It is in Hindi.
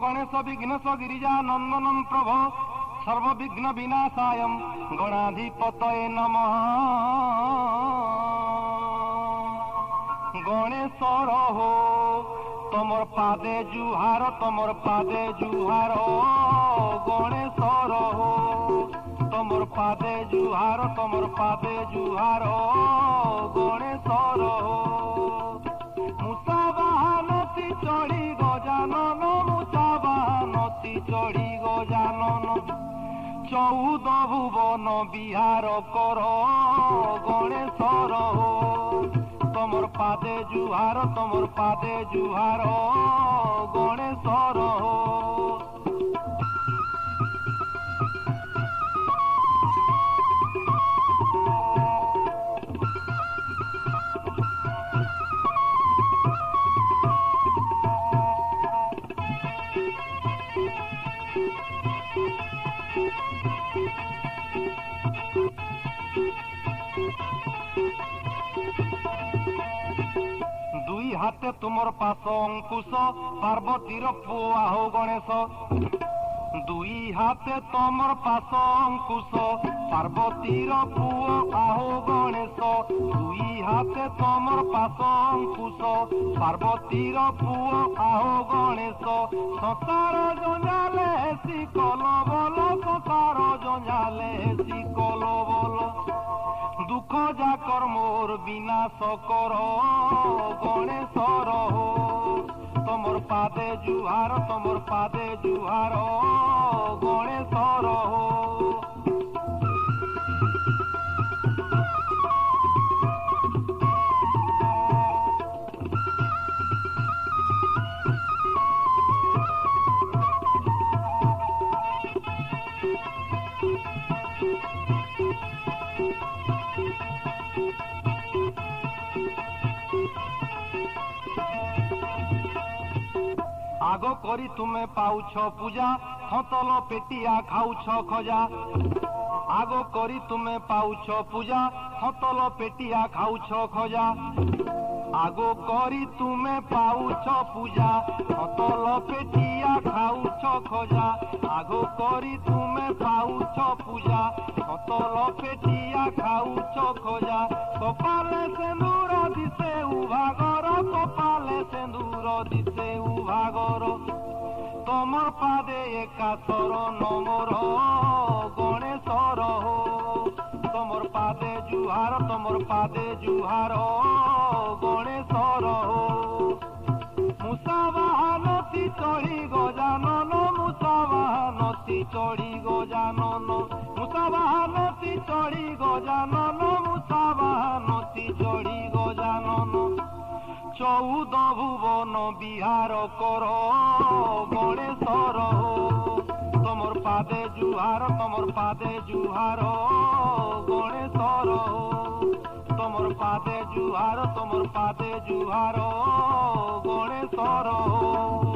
गणेश विघ्नेश गिरिजा नंदनम प्रभो सर्वविघ्न विनाशायम गणाधिपतये नमः। गणेश हो तमर पादे जुहार तमर पादे जुहार गणेश हो तमर पादे जुहार तमर पादे जुहार गणेश हो। मुसा बाहानती चढ़ी गजानन मुसा बाहानती चढ़ी गजानन 14 भुवन बिहार कर गणेशर हो तमर पादे जुहार तमर पादे जुहार गणेशर हो। दुई हाथे तुमर पास अंकुश पार्वतीर पुआ हो गणेश। दुई हाथे तुमर पास अंकुश पार्वतीर पुओ आहो गणेश। दुई हाथे तुमर पास अंकुश पार्वतीर पुओ आहो गणेश। संसार जंजाले शिकल बोल संसार जंजाले शिकल बोल दुख जाकर मोर विनाश कर गणेशर हो तमर पादे जुहार तमर पादे जुहार गणेशर हो। आगो करी तुमे पाउछ पूजा थतल पेटिया खाउछ खजा। आगो करी तुमे पाउछ पूजा थतल पेटिया खाउछ खजा। आगो करी तुमे पाउछ पूजा थतल पेटिया खाउछ खजा। आगो करी तुमे पाउछ पूजा थतल पेटिया खाउछ खजा। कपाले सिंदूर दिसे उभागर कपाले सिंदूर दिसे उभागर तमर पादे एकाशर नमर गणेशर हो तमर पादे जुहार तमर पादे जुहार गणेशर हो। मुसा बाहानती चढ़ी गजानन मुसा बाहानती चढ़ी गजानन मुसा बाहानती चढ़ी गजानन मुसा बाहानती चढ़ी गजानन 14 भुवन बिहार कर गणेशर हो तमर पादे जुहार तमर पादे जुहार गणेशर हो तमर पादे जुहार तमर पादे जुहार गणेशर हो।